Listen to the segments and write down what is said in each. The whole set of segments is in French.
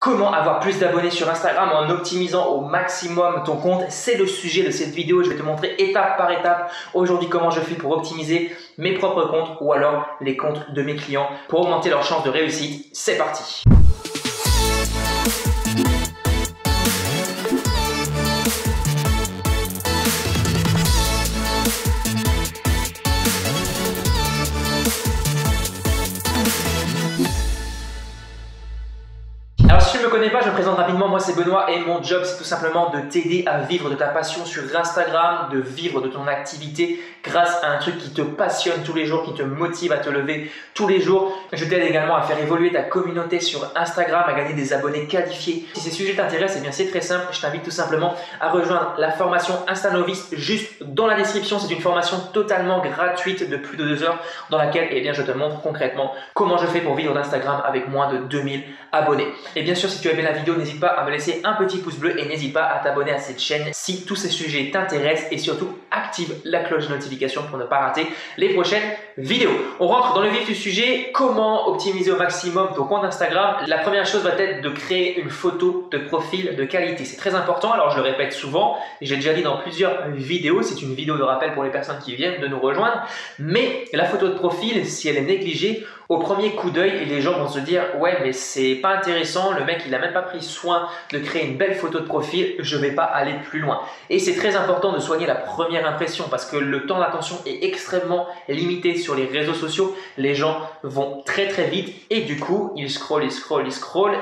Comment avoir plus d'abonnés sur Instagram en optimisant au maximum ton compte? C'est le sujet de cette vidéo. Je vais te montrer étape par étape aujourd'hui comment je fais pour optimiser mes propres comptes ou alors les comptes de mes clients pour augmenter leurs chances de réussite. C'est parti! Alors si tu ne me connais pas, je me présente rapidement, moi c'est Benoît et mon job c'est tout simplement de t'aider à vivre de ta passion sur Instagram, de vivre de ton activité grâce à un truc qui te passionne tous les jours, qui te motive à te lever tous les jours. Je t'aide également à faire évoluer ta communauté sur Instagram, à gagner des abonnés qualifiés. Si ces sujets t'intéressent, eh bien c'est très simple, je t'invite tout simplement à rejoindre la formation Insta Novice juste dans la description. C'est une formation totalement gratuite de plus de 2 heures dans laquelle eh bien, je te montre concrètement comment je fais pour vivre d'Instagram avec moins de 2000 abonnés. Et bien sûr, si tu as aimé la vidéo, n'hésite pas à me laisser un petit pouce bleu et n'hésite pas à t'abonner à cette chaîne si tous ces sujets t'intéressent et surtout active la cloche de notification pour ne pas rater les prochaines vidéos. On rentre dans le vif du sujet, comment optimiser au maximum ton compte Instagram. La première chose va être de créer une photo de profil de qualité. C'est très important, alors je le répète souvent, j'ai déjà dit dans plusieurs vidéos, c'est une vidéo de rappel pour les personnes qui viennent de nous rejoindre, mais la photo de profil, si elle est négligée, au premier coup d'œil, les gens vont se dire « Ouais, mais c'est pas intéressant, le mec il a même pas pris soin de créer une belle photo de profil, je vais pas aller plus loin. » Et c'est très important de soigner la première impression parce que le temps d'attention est extrêmement limité sur les réseaux sociaux. Les gens vont très vite et du coup, ils scrollent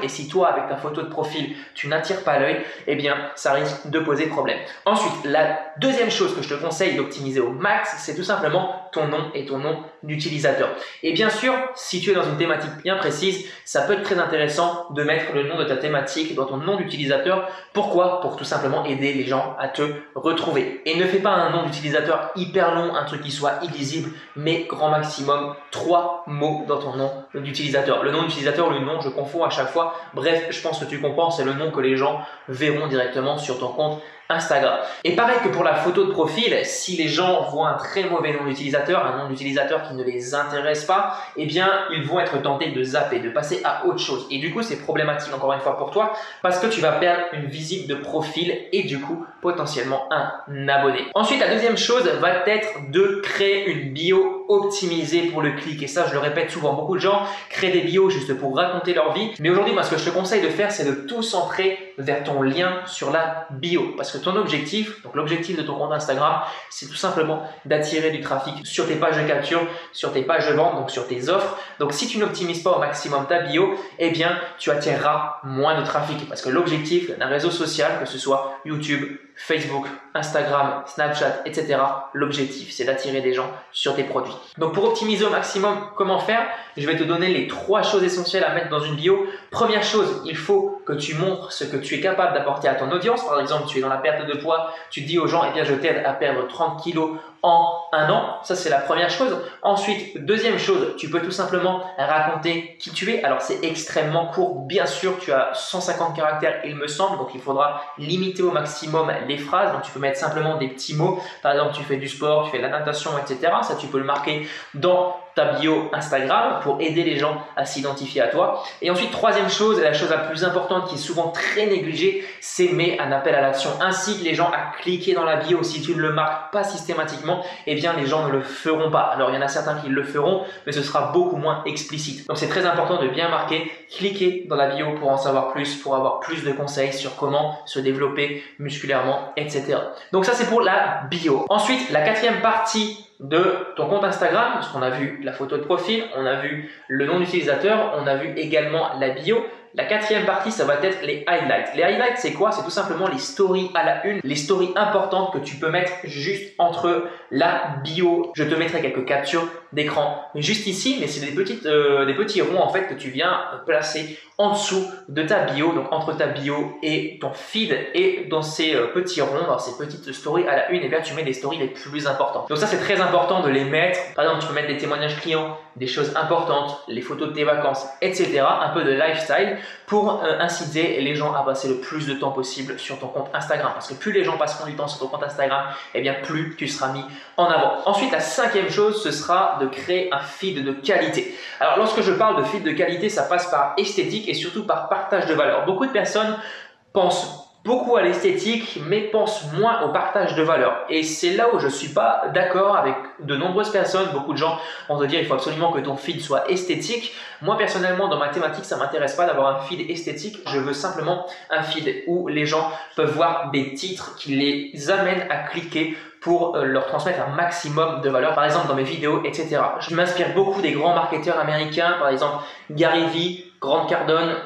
et si toi, avec ta photo de profil, tu n'attires pas l'œil, eh bien, ça risque de poser problème. Ensuite, la deuxième chose que je te conseille d'optimiser au max, c'est tout simplement ton nom et ton nom d'utilisateur. Et bien sûr, si tu es dans une thématique bien précise, ça peut être très intéressant de mettre le nom de ta thématique dans ton nom d'utilisateur. Pourquoi? Pour tout simplement aider les gens à te retrouver. Et ne fais pas un nom d'utilisateur hyper long, un truc qui soit illisible, mais grand maximum 3 mots dans ton nom d'utilisateur. Le nom d'utilisateur, le nom, je confonds à chaque fois. Bref, je pense que tu comprends, c'est le nom que les gens verront directement sur ton compte Instagram. Et pareil que pour la photo de profil, si les gens voient un très mauvais nom d'utilisateur, un nom d'utilisateur qui ne les intéresse pas, eh bien, ils vont être tentés de zapper, de passer à autre chose. Et du coup, c'est problématique encore une fois pour toi parce que tu vas perdre une visite de profil et du coup, potentiellement un abonné. Ensuite, la deuxième chose va être de créer une bio optimisée pour le clic. Et ça, je le répète souvent, beaucoup de gens créent des bios juste pour raconter leur vie. Mais aujourd'hui, moi, ce que je te conseille de faire, c'est de tout centrer vers ton lien sur la bio. Parce que ton objectif, donc l'objectif de ton compte Instagram, c'est tout simplement d'attirer du trafic sur tes pages de capture, sur tes pages de vente, donc sur tes offres. Donc si tu n'optimises pas au maximum ta bio, eh bien tu attireras moins de trafic. Parce que l'objectif d'un réseau social, que ce soit YouTube, Facebook, Instagram, Snapchat, etc., l'objectif c'est d'attirer des gens sur tes produits. Donc pour optimiser au maximum, comment faire? Je vais te donner les 3 choses essentielles à mettre dans une bio. Première chose, il faut que tu montres ce que tu es capable d'apporter à ton audience. Par exemple, tu es dans la perte de poids, tu dis aux gens, eh bien je t'aide à perdre 30 kilos en 1 an. Ça, c'est la première chose. Ensuite, deuxième chose, tu peux tout simplement raconter qui tu es. Alors, c'est extrêmement court. Bien sûr, tu as 150 caractères, il me semble. Donc, il faudra limiter au maximum les phrases. Donc, tu peux mettre simplement des petits mots. Par exemple, tu fais du sport, tu fais de la natation, etc. Ça, tu peux le marquer dans ta bio Instagram pour aider les gens à s'identifier à toi. Et ensuite, troisième chose, et la chose la plus importante qui est souvent très négligée, c'est mets un appel à l'action. Incite les gens à cliquer dans la bio. Si tu ne le marques pas systématiquement, eh bien les gens ne le feront pas. Alors il y en a certains qui le feront, mais ce sera beaucoup moins explicite. Donc c'est très important de bien marquer, cliquer dans la bio pour en savoir plus, pour avoir plus de conseils sur comment se développer musculairement, etc. Donc ça c'est pour la bio. Ensuite, la 4e partie de ton compte Instagram, parce qu'on a vu la photo de profil, on a vu le nom d'utilisateur, on a vu également la bio. La 4e partie, ça va être les highlights. Les highlights, c'est quoi? C'est tout simplement les stories à la une, les stories importantes que tu peux mettre juste entre la bio. Je te mettrai quelques captures d'écran juste ici, mais c'est des petits ronds en fait que tu viens placer en dessous de ta bio, donc entre ta bio et ton feed, et dans ces petits ronds, dans ces petites stories à la une, et bien tu mets les stories les plus importantes. Donc ça c'est très important de les mettre. Par exemple, tu peux mettre des témoignages clients, des choses importantes, les photos de tes vacances, etc. Un peu de lifestyle pour inciter les gens à passer le plus de temps possible sur ton compte Instagram. Parce que plus les gens passeront du temps sur ton compte Instagram, et bien plus tu seras mis en avant. Ensuite, la 5e chose, ce sera de créer un feed de qualité. Alors lorsque je parle de feed de qualité, ça passe par esthétique et surtout par partage de valeur. Beaucoup de personnes pensent beaucoup à l'esthétique mais pensent moins au partage de valeur, et c'est là où je ne suis pas d'accord avec de nombreuses personnes. Beaucoup de gens vont te dire il faut absolument que ton feed soit esthétique. Moi personnellement, dans ma thématique, ça ne m'intéresse pas d'avoir un feed esthétique. Je veux simplement un feed où les gens peuvent voir des titres qui les amènent à cliquer pour leur transmettre un maximum de valeur, par exemple dans mes vidéos, etc. Je m'inspire beaucoup des grands marketeurs américains, par exemple Gary Vee, Grant Cardone,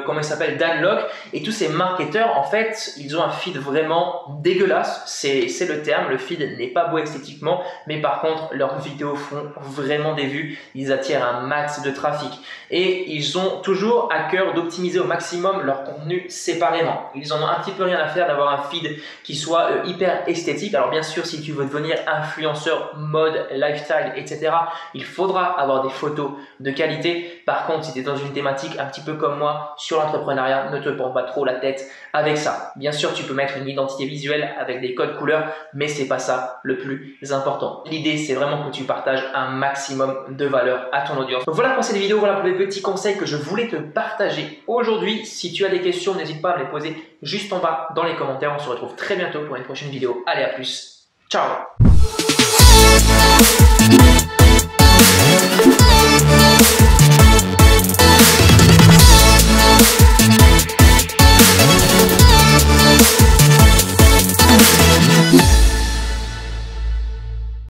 comment il s'appelle, Dan Lok, et tous ces marketeurs, en fait, ils ont un feed vraiment dégueulasse, c'est le terme. Le feed n'est pas beau esthétiquement, mais par contre, leurs vidéos font vraiment des vues, ils attirent un max de trafic, et ils ont toujours à cœur d'optimiser au maximum leur contenu séparément. Ils en ont un petit peu rien à faire d'avoir un feed qui soit hyper esthétique. Alors bien sûr, si tu veux devenir influenceur mode, lifestyle, etc., il faudra avoir des photos de qualité. Par contre, si tu es dans une thématique un petit peu comme moi sur l'entrepreneuriat, ne te prends pas trop la tête avec ça. Bien sûr, tu peux mettre une identité visuelle avec des codes couleurs, mais c'est pas ça le plus important. L'idée, c'est vraiment que tu partages un maximum de valeur à ton audience. Donc voilà pour cette vidéo, voilà pour les petits conseils que je voulais te partager aujourd'hui. Si tu as des questions, n'hésite pas à me les poser juste en bas dans les commentaires. On se retrouve très bientôt pour une prochaine vidéo. Allez, à plus. Ciao.